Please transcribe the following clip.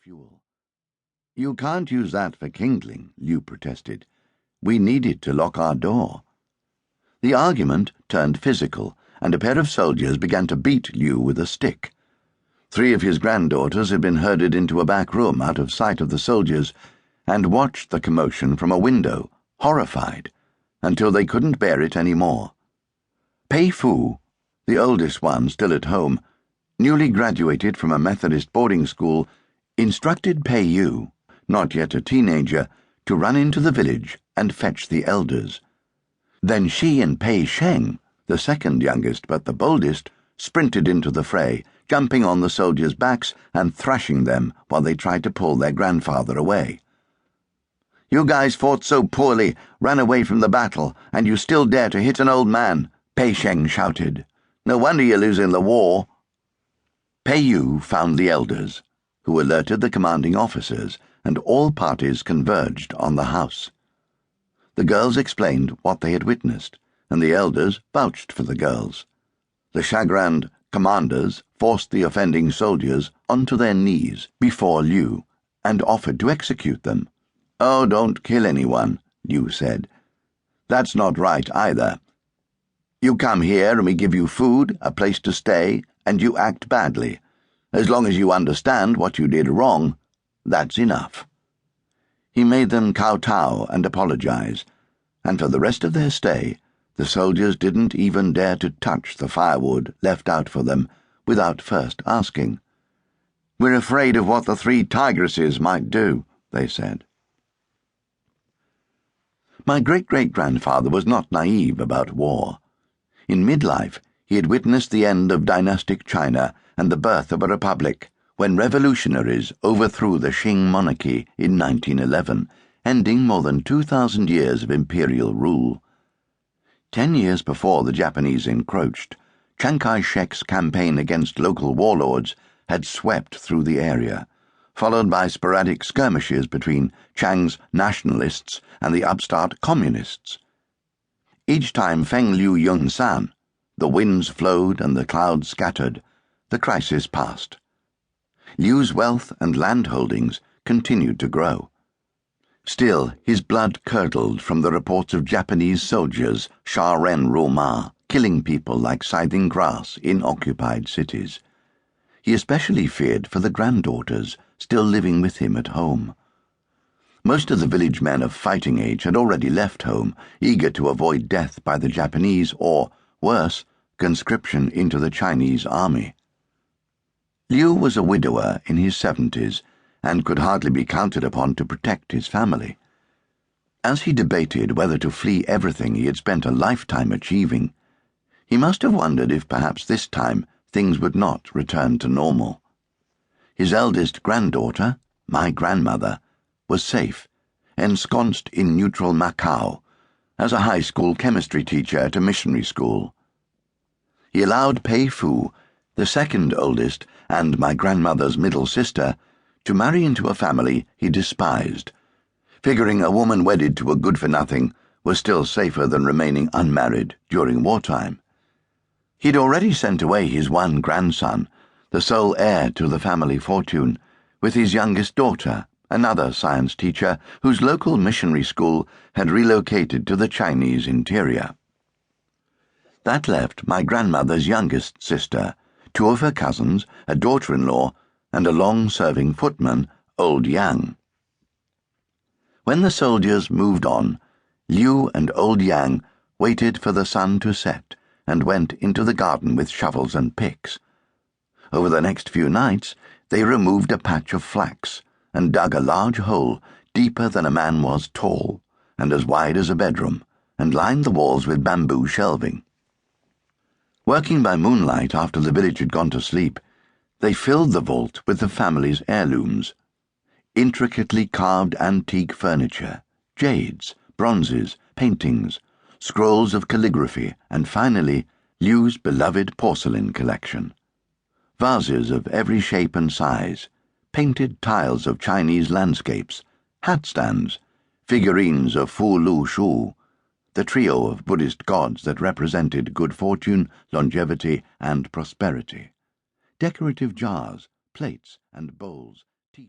fuel. "You can't use that for kindling," Liu protested. "We need it to lock our door." The argument turned physical, and a pair of soldiers began to beat Liu with a stick. 3 of his granddaughters had been herded into a back room out of sight of the soldiers and watched the commotion from a window, horrified, until they couldn't bear it any more. Pei Fu, the oldest one still at home, newly graduated from a Methodist boarding school, instructed Pei Yu, not yet a teenager, to run into the village and fetch the elders. Then she and Pei Sheng, the second youngest but the boldest, sprinted into the fray, jumping on the soldiers' backs and thrashing them while they tried to pull their grandfather away. "You guys fought so poorly, ran away from the battle, and you still dare to hit an old man," Pei Sheng shouted. "No wonder you're losing the war." Pei Yu found the elders, who alerted the commanding officers, and all parties converged on the house. The girls explained what they had witnessed, and the elders vouched for the girls. The chagrined commanders forced the offending soldiers onto their knees before Liu and offered to execute them. "Oh, don't kill anyone," Liu said. "That's not right either. You come here and we give you food, a place to stay, and you act badly. As long as you understand what you did wrong, that's enough." He made them kowtow and apologize, and for the rest of their stay, the soldiers didn't even dare to touch the firewood left out for them without first asking. "We're afraid of what the 3 tigresses might do," they said. My great-great-grandfather was not naive about war. In midlife, he had witnessed the end of dynastic China and the birth of a republic, when revolutionaries overthrew the Qing monarchy in 1911, ending more than 2,000 years of imperial rule. 10 years before the Japanese encroached, Chiang Kai-shek's campaign against local warlords had swept through the area, followed by sporadic skirmishes between Chiang's nationalists and the upstart communists. Each time Feng Liu Yun San, the winds flowed and the clouds scattered, the crisis passed. Liu's wealth and land holdings continued to grow. Still, his blood curdled from the reports of Japanese soldiers Sha-Ren-Ro-Ma killing people like scything grass in occupied cities. He especially feared for the granddaughters still living with him at home. Most of the village men of fighting age had already left home, eager to avoid death by the Japanese or, worse, conscription into the Chinese army. Liu was a widower in his 70s and could hardly be counted upon to protect his family. As he debated whether to flee everything he had spent a lifetime achieving, he must have wondered if perhaps this time things would not return to normal. His eldest granddaughter, my grandmother, was safe, ensconced in neutral Macau, as a high school chemistry teacher at a missionary school. He allowed Pei Fu, the second oldest and my grandmother's middle sister, to marry into a family he despised, figuring a woman wedded to a good-for-nothing was still safer than remaining unmarried during wartime. He'd already sent away his one grandson, the sole heir to the family fortune, with his youngest daughter, another science teacher whose local missionary school had relocated to the Chinese interior. That left my grandmother's youngest sister, 2 of her cousins, a daughter-in-law, and a long-serving footman, Old Yang. When the soldiers moved on, Liu and Old Yang waited for the sun to set and went into the garden with shovels and picks. Over the next few nights, they removed a patch of flax and dug a large hole deeper than a man was tall and as wide as a bedroom, and lined the walls with bamboo shelving. Working by moonlight after the village had gone to sleep, they filled the vault with the family's heirlooms: intricately carved antique furniture, jades, bronzes, paintings, scrolls of calligraphy, and finally, Liu's beloved porcelain collection. Vases of every shape and size, painted tiles of Chinese landscapes, hat stands, figurines of Fu Lu Shu, the trio of Buddhist gods that represented good fortune, longevity, and prosperity, decorative jars, plates, and bowls,